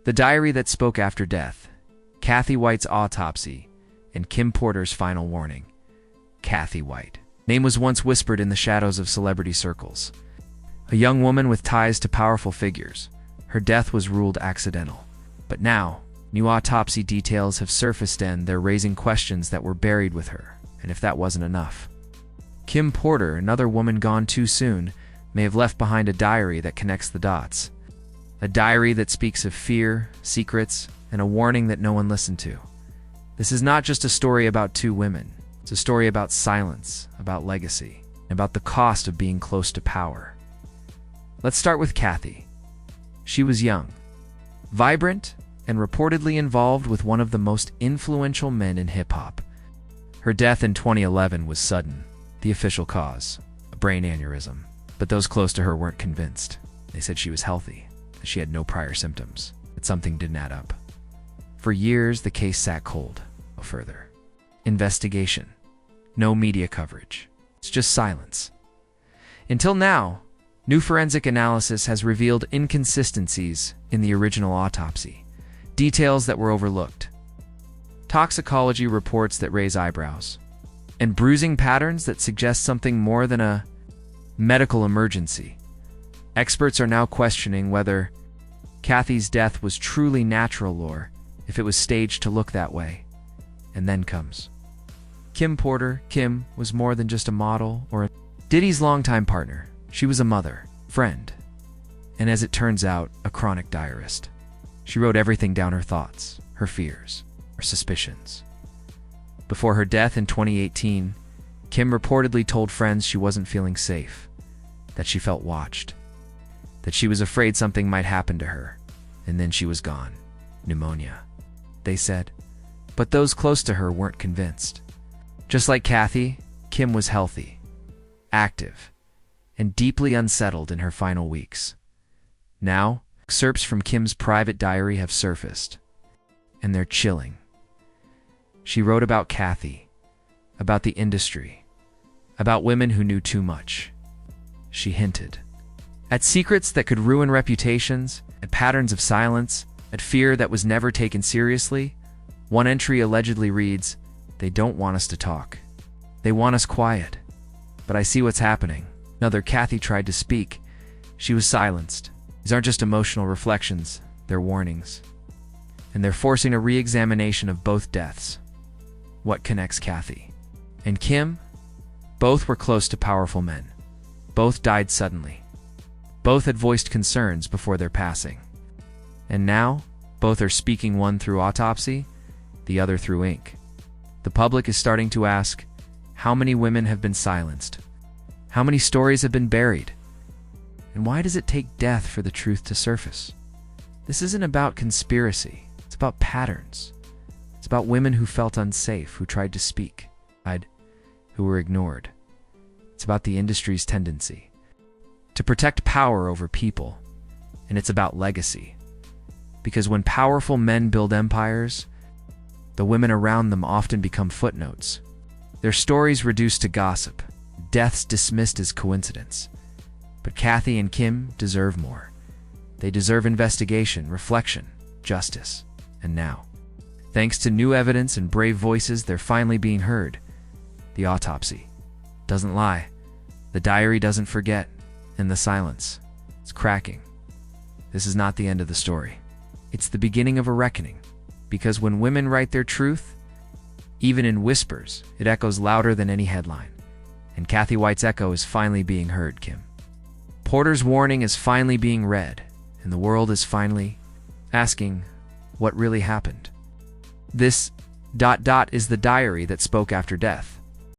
The Diary That Spoke After Death, Cathy White's Autopsy, and Kim Porter's Final Warning. Cathy White. Name was once whispered in the shadows of celebrity circles. A young woman with ties to powerful figures. Her death was ruled accidental. But now, new autopsy details have surfaced and they're raising questions that were buried with her. And if that wasn't enough, Kim Porter, another woman gone too soon, may have left behind a diary that connects the dots. A diary that speaks of fear, secrets, and a warning that no one listened to. This is not just a story about two women. It's a story about silence, about legacy, and about the cost of being close to power. Let's start with Cathy. She was young, vibrant, and reportedly involved with one of the most influential men in hip-hop. Her death in 2011 was sudden. The official cause, a brain aneurysm. But those close to her weren't convinced. They said she was healthy, that she had no prior symptoms, that something didn't add up. For years, the case sat cold. No further investigation. No media coverage. It's just silence. Until now, new forensic analysis has revealed inconsistencies in the original autopsy, details that were overlooked, toxicology reports that raise eyebrows, and bruising patterns that suggest something more than a medical emergency. Experts are now questioning whether Cathy's death was truly natural or if it was staged to look that way. And then comes Kim Porter. Kim was more than just a model or a Diddy's longtime partner. She was a mother, friend, and as it turns out, a chronic diarist. She wrote everything down, her thoughts, her fears, her suspicions. Before her death in 2018, Kim reportedly told friends she wasn't feeling safe, that she felt watched, that she was afraid something might happen to her, and then she was gone. Pneumonia, they said. But those close to her weren't convinced. Just like Cathy, Kim was healthy, active, and deeply unsettled in her final weeks. Now, excerpts from Kim's private diary have surfaced, and they're chilling. She wrote about Cathy, about the industry, about women who knew too much. She hinted at secrets that could ruin reputations, at patterns of silence, at fear that was never taken seriously. One entry allegedly reads, "They don't want us to talk. They want us quiet. But I see what's happening." Another, "Cathy tried to speak. She was silenced." These aren't just emotional reflections, they're warnings. And they're forcing a re-examination of both deaths. What connects Cathy and Kim? Both were close to powerful men. Both died suddenly. Both had voiced concerns before their passing. And now, both are speaking, one through autopsy, the other through ink. The public is starting to ask, how many women have been silenced? How many stories have been buried? And why does it take death for the truth to surface? This isn't about conspiracy. It's about patterns. It's about women who felt unsafe, who tried to speak, who were ignored. It's about the industry's tendency to protect power over people. And it's about legacy. Because when powerful men build empires, the women around them often become footnotes. Their stories reduced to gossip, deaths dismissed as coincidence. But Cathy and Kim deserve more. They deserve investigation, reflection, justice. And now, thanks to new evidence and brave voices, they're finally being heard. The autopsy doesn't lie. The diary doesn't forget. And the silence, it's cracking. This is not the end of the story. It's the beginning of a reckoning. Because when women write their truth, even in whispers, it echoes louder than any headline. And Cathy White's echo is finally being heard, Kim. Porter's warning is finally being read, and the world is finally asking what really happened. This ... is the diary that spoke after death.